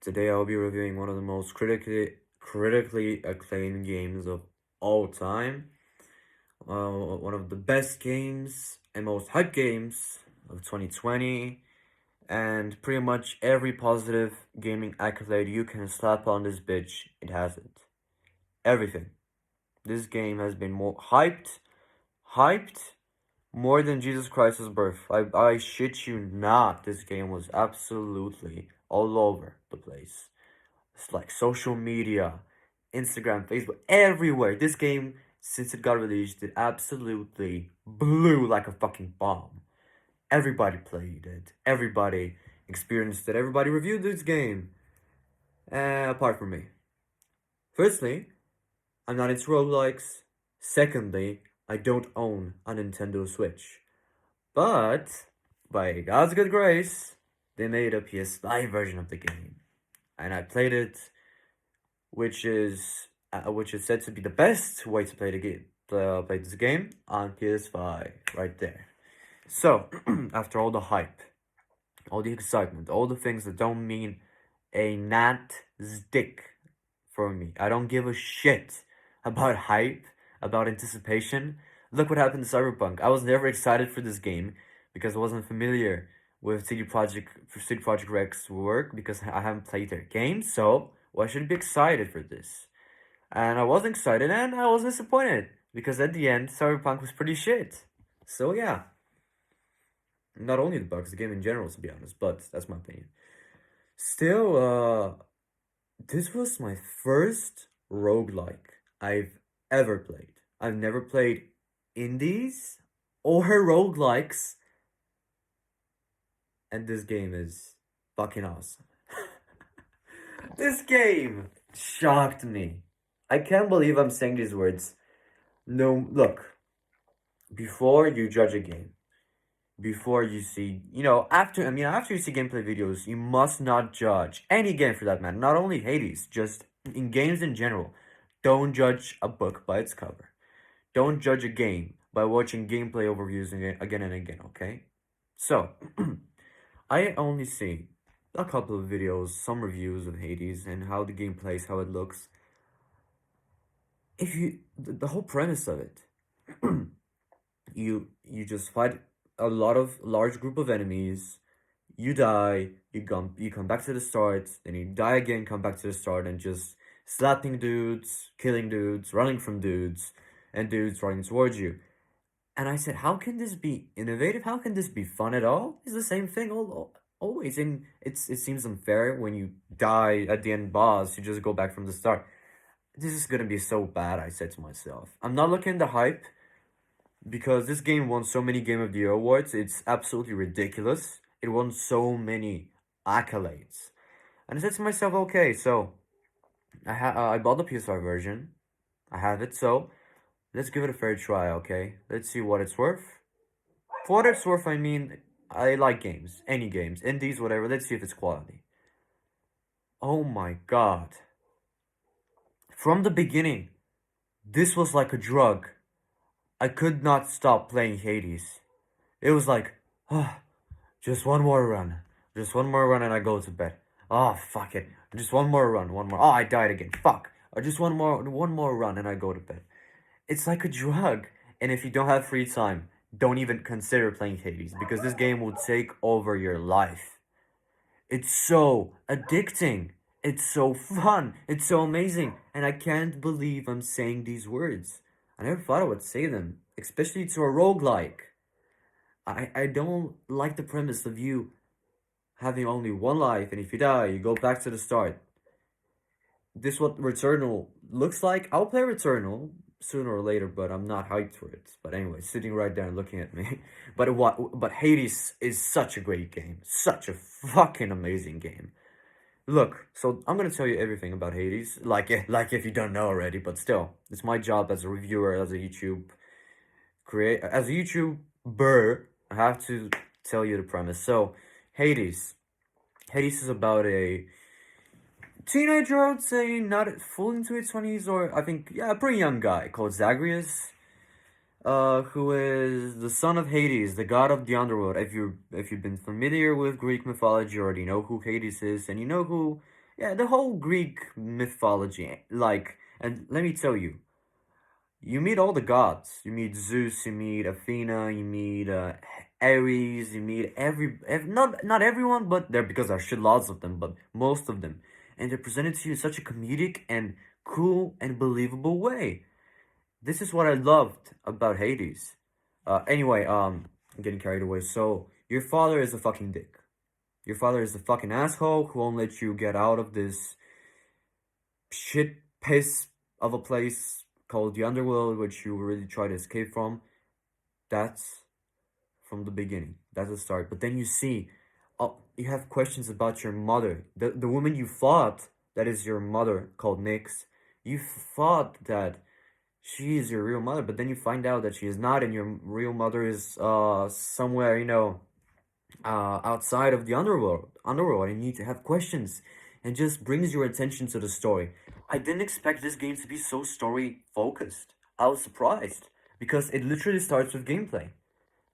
Today I'll be reviewing one of the most critically acclaimed games of all time. One of the best games and most hyped games of 2020, and pretty much every positive gaming accolade you can slap on this bitch, it has it. Everything. This game has been more hyped more than Jesus Christ's birth. I shit you not, this game was absolutely all over the place. It's like social media, Instagram, Facebook, everywhere. This game, since it got released, it absolutely blew like a fucking bomb. Everybody played it. Everybody experienced it. Everybody reviewed this game. Apart from me. Firstly, I'm not into roguelikes. Secondly, I don't own a Nintendo Switch. But, by God's good grace, they made a PS5 version of the game. And I played it, which is said to be the best way to play the game. Play this game on PS5, right there. So, after all the hype, all the excitement, all the things that don't mean a gnat's dick for me. I don't give a shit about hype, about anticipation. Look what happened to Cyberpunk. I was never excited for this game because I wasn't familiar with CD Projekt Red's work because I haven't played their games. So why should I be excited for this? And I was excited and I was disappointed because at the end Cyberpunk was pretty shit. So yeah, not only the bugs, the game in general, to be honest, but that's my opinion. Still, this was my first roguelike I've ever played. I've never played indies or roguelikes, and this game is fucking awesome. This game shocked me. I can't believe I'm saying these words. No, look, before you judge a game, before you see, after you see gameplay videos, you must not judge any game for that matter, not only Hades, just in games in general. Don't judge a book by its cover. Don't judge a game by watching gameplay overviews again and again, okay? So, I only see a couple of videos, some reviews of Hades and how the game plays, how it looks. The whole premise of it, you just fight a large group of enemies. You die, you come back to the start, then you die again, come back to the start, and just slapping dudes, killing dudes, running from dudes, and dudes running towards you. And I said, how can this be innovative? How can this be fun at all? It's the same thing always. And it seems unfair when you die at the end boss, you just go back from the start. This is gonna be so bad, I said to myself. I'm not looking at the hype because this game won so many Game of the Year awards. It's absolutely ridiculous. It won so many accolades. And I said to myself, okay, so I bought the PS5 version. I have it, so let's give it a fair try, okay? Let's see what it's worth. For what it's worth, I mean, I like games. Any games. Indies, whatever. Let's see if it's quality. Oh my god. From the beginning, this was like a drug. I could not stop playing Hades. It was like, ah, just one more run. Just one more run and I go to bed. Oh, fuck it. Just one more run, one more. Oh, I died again. Fuck. Or just one more run and I go to bed. It's like a drug. And if you don't have free time, don't even consider playing Hades because this game will take over your life. It's so addicting. It's so fun. It's so amazing. And I can't believe I'm saying these words. I never thought I would say them, especially to a roguelike. I don't like the premise of you having only one life, and if you die, you go back to the start. This what Returnal looks like. I'll play Returnal sooner or later, but I'm not hyped for it. But anyway, sitting right there and looking at me. But Hades is such a great game. Such a fucking amazing game. Look, so I'm gonna tell you everything about Hades, like if you don't know already, but still, it's my job as a reviewer, as a YouTuber, I have to tell you the premise. So, Hades. Hades is about a teenager, I would say, not full into his 20s, or I think, yeah, a pretty young guy called Zagreus, who is the son of Hades, the god of the underworld. If you've been familiar with Greek mythology, you already know who Hades is, and you know who Yeah, the whole Greek mythology. Like, and let me tell you, you meet all the gods. You meet Zeus, you meet Athena, you meet Ares, you meet not everyone, but there because there are shit lots of them, but most of them, and they're presented to you in such a comedic and cool and believable way. This is what I loved about Hades. Anyway, I'm getting carried away. So your father is a fucking dick. Your father is a fucking asshole who won't let you get out of this shit piss of a place called the underworld, which you really try to escape from. That's from the beginning. That's the start. But then you see, you have questions about your mother, the woman you fought. That is your mother, called Nyx. You thought that she is your real mother, but then you find out that she is not, and your real mother is somewhere, outside of the underworld, and you need to have questions, and just brings your attention to the story. I didn't expect this game to be so story focused. I was surprised because it literally starts with gameplay.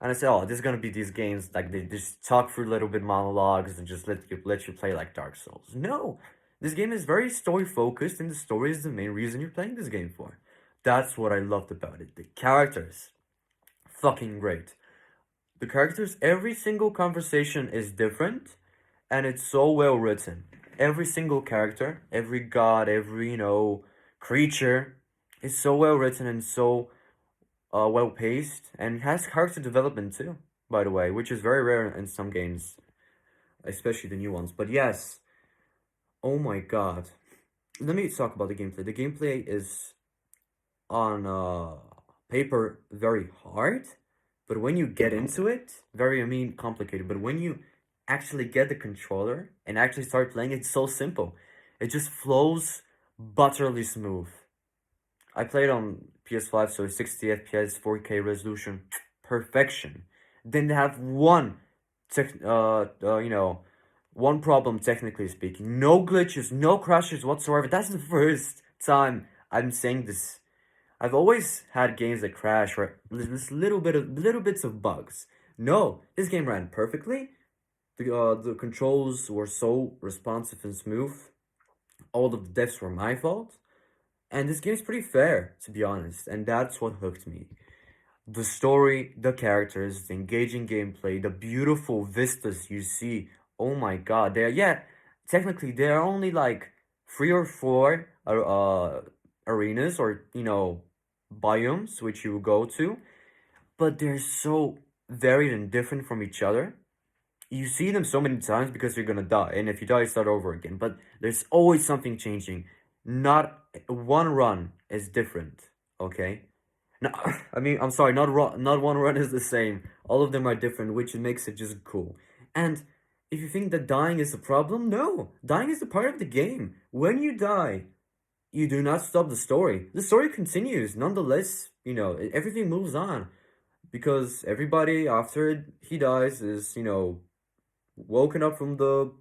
And I said, oh, this is gonna be these games like they just talk through a little bit monologues and just let you play like Dark Souls. No, this game is very story focused, and the story is the main reason you're playing this game for. That's what I loved about it. The characters, fucking great. The characters, every single conversation is different, and it's so well written. Every single character, every god, every creature is so well written and so well paced, and has character development too. By the way, which is very rare in some games, especially the new ones. But yes, oh my god. Let me talk about the gameplay. The gameplay is on paper very hard, but when you get into it, very, I mean, complicated. But when you actually get the controller and actually start playing, it's so simple. It just flows butterly smooth. I played on PS5, so 60 FPS, 4K resolution, perfection. Didn't have tech, uh, uh, you know, one problem technically speaking. No glitches, no crashes whatsoever. That's the first time I'm saying this. I've always had games that crash or this little bits of bugs. No, this game ran perfectly. The controls were so responsive and smooth. All of the deaths were my fault. And this game's pretty fair, to be honest, and that's what hooked me. The story, the characters, the engaging gameplay, the beautiful vistas you see. Oh my god, technically there are only like 3 or 4 arenas or biomes which you go to, but they're so varied and different from each other. You see them so many times because you're gonna die, and if you die, you start over again. But there's always something changing. Not one run is different. Okay, no, I mean, I'm sorry, not one run is the same. All of them are different, which makes it just cool. And if you think that dying is a problem, no, dying is a part of the game. When you die, you do not stop the story. The story continues. Nonetheless, everything moves on because everybody after he dies is, woken up from the,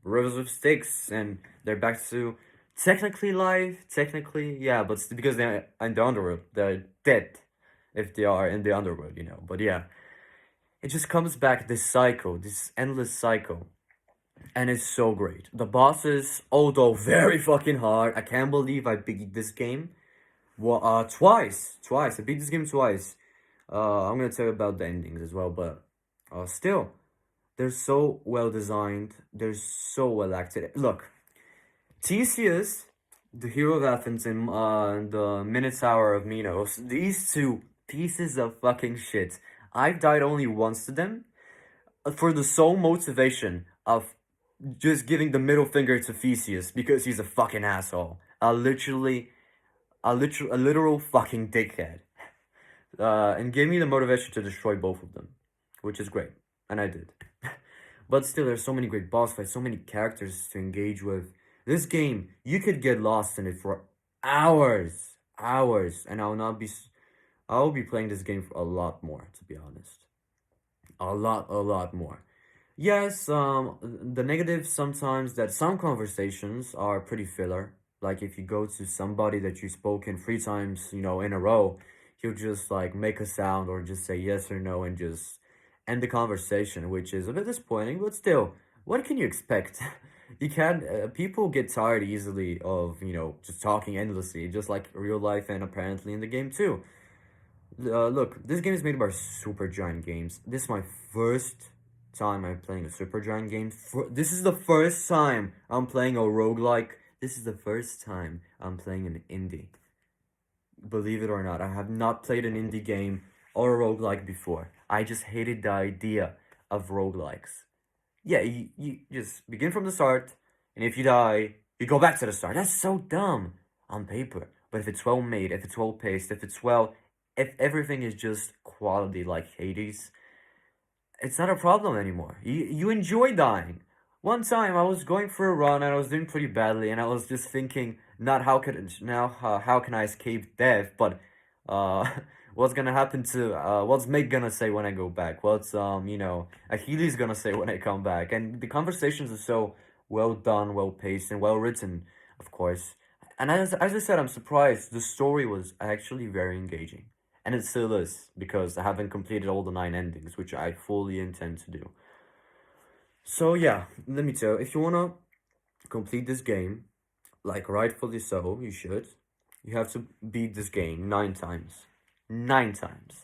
rivers of sticks, and they're back to technically life. Technically, yeah, but because they're in the underworld, they're dead if they are in the underworld. But yeah, it just comes back, this cycle, this endless cycle, and it's so great. The bosses, although very fucking hard, I can't believe I beat this game. Well, twice. I beat this game twice. I'm gonna tell you about the endings as well, but still, they're so well designed. They're so well acted. Look, Theseus, the hero of Athens, and the Minotaur of Minos, these two pieces of fucking shit. I've died only once to them for the sole motivation of just giving the middle finger to Theseus because he's a fucking asshole. A literal fucking dickhead. And gave me the motivation to destroy both of them, which is great, and I did. But still, there's so many great boss fights, so many characters to engage with. This game, you could get lost in it for hours, and I'll be playing this game for a lot more, to be honest. A lot more. Yes, the negative sometimes that some conversations are pretty filler. Like if you go to somebody that you've spoken 3 times, in a row, he'll just like make a sound or just say yes or no and just end the conversation, which is a bit disappointing, but still, what can you expect? You can people get tired easily of, just talking endlessly, just like real life and apparently in the game too. Look, this game is made by Supergiant Games. This is my first time I'm playing a Supergiant game. This is the first time I'm playing a roguelike. This is the first time I'm playing an indie. Believe it or not, I have not played an indie game or a roguelike before. I just hated the idea of roguelikes. Yeah, you just begin from the start, and if you die, you go back to the start. That's so dumb on paper. But if it's well made, if it's well paced, if everything is just quality like Hades, it's not a problem anymore. You enjoy dying. One time I was going for a run and I was doing pretty badly, and I was just thinking, not how could now how can I escape death, but uh, what's gonna happen to what's Meg gonna say when I go back? What's Achilles gonna say when I come back? And the conversations are so well done, well paced, and well written, of course. And as I said, I'm surprised the story was actually very engaging. And it still is, because I haven't completed all the 9 endings, which I fully intend to do. So yeah, let me tell you, if you wanna complete this game, like rightfully so, you should. You have to beat this game 9 times. 9 times.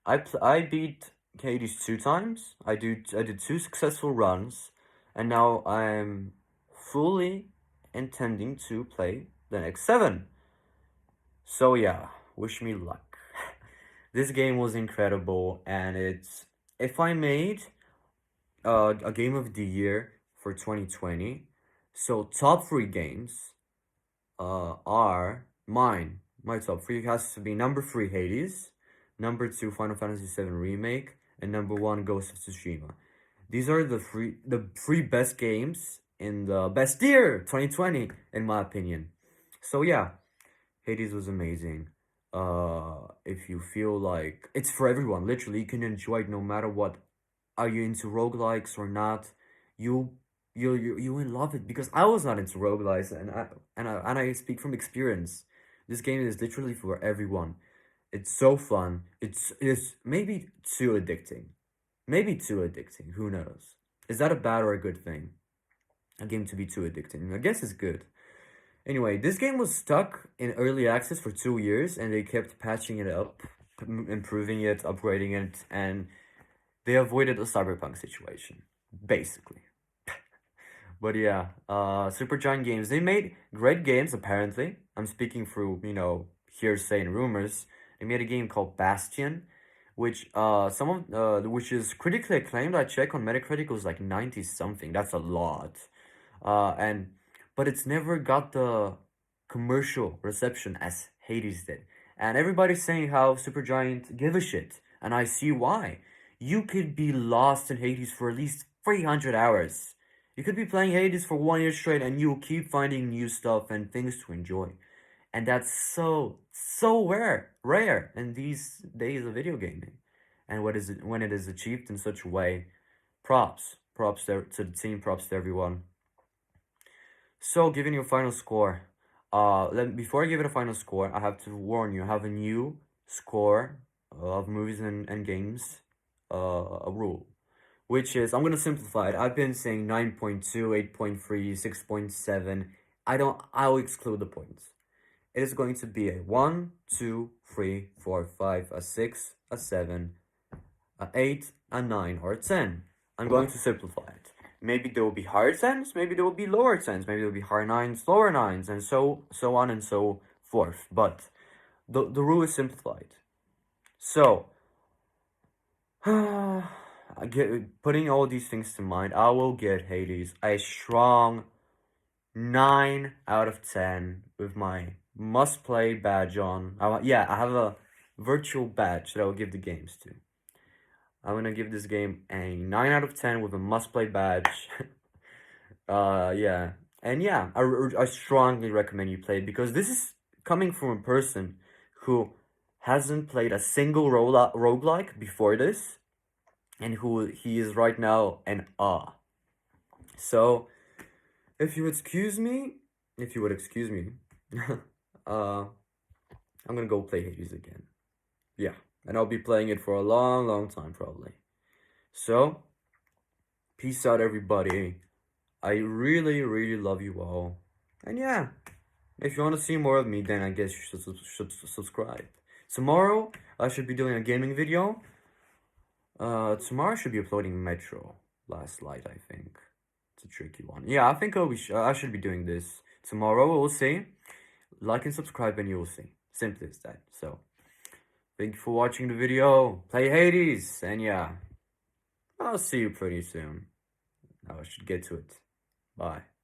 I beat Hades 2 times. I did 2 successful runs, and now I'm fully intending to play the next 7. So yeah, wish me luck. This game was incredible, and if I made a game of the year for 2020, so top 3 games are mine. My top 3 has to be number 3 Hades, number 2 Final Fantasy 7 Remake, and number 1 Ghost of Tsushima. These are the three best games in the best year 2020 in my opinion. So yeah, Hades was amazing. If you feel like it's for everyone, literally, you can enjoy it no matter what. Are you into roguelikes or not? You you will love it, because I was not into roguelikes, and I speak from experience. This game is literally for everyone. It's so fun. It's maybe too addicting. Maybe too addicting. Who knows? Is that a bad or a good thing? A game to be too addicting? I guess it's good. Anyway, this game was stuck in early access for 2 years, and they kept patching it up, improving it, upgrading it, and they avoided a cyberpunk situation, basically. But yeah, Supergiant Games, they made great games, apparently. I'm speaking through, hearsay and rumors. They made a game called Bastion, which is critically acclaimed. I check on Metacritic, it was like 90 something. That's a lot. And but it's never got the commercial reception as Hades did. And everybody's saying how Supergiant give a shit, and I see why. You could be lost in Hades for at least 300 hours. You could be playing Hades for 1 year straight, and you'll keep finding new stuff and things to enjoy. And that's so rare in these days of video gaming. And when it is achieved in such a way, props to the team, props to everyone. So, giving you a final score. Before I give it a final score, I have to warn you. I have a new score of movies and games, a rule, which is, I'm gonna simplify it. I've been saying 9.2, 8.3, 6.7. I'll exclude the points. It is going to be a 1, 2, 3, 4, 5, a 6, a 7, a 8, a 9, or a 10. I'm going to simplify it. Maybe there will be higher 10s, maybe there will be lower 10s, maybe there will be higher 9s, lower 9s, and so on and so forth. But the rule is simplified. So, putting all these things to mind, I will get Hades a strong 9 out of 10 with my must play badge on. I have a virtual badge that I will give the games to. I'm gonna give this game a 9 out of 10 with a must play badge. Yeah. And yeah, I strongly recommend you play it, because this is coming from a person who hasn't played a single roguelike before this, and who he is right now in awe. So, if you would excuse me, uh, I'm gonna go play Hades again. Yeah, and I'll be playing it for a long time probably. So, peace out, everybody. I really, really love you all. And yeah, if you want to see more of me, then I guess you should subscribe. Tomorrow, I should be doing a gaming video. Tomorrow I should be uploading Metro Last Light, I think. It's a tricky one. Yeah, I think I should be doing this tomorrow. We'll see. Like and subscribe and you will see. Simple as that. So, thank you for watching the video. Play Hades. And yeah, I'll see you pretty soon. Now I should get to it. Bye.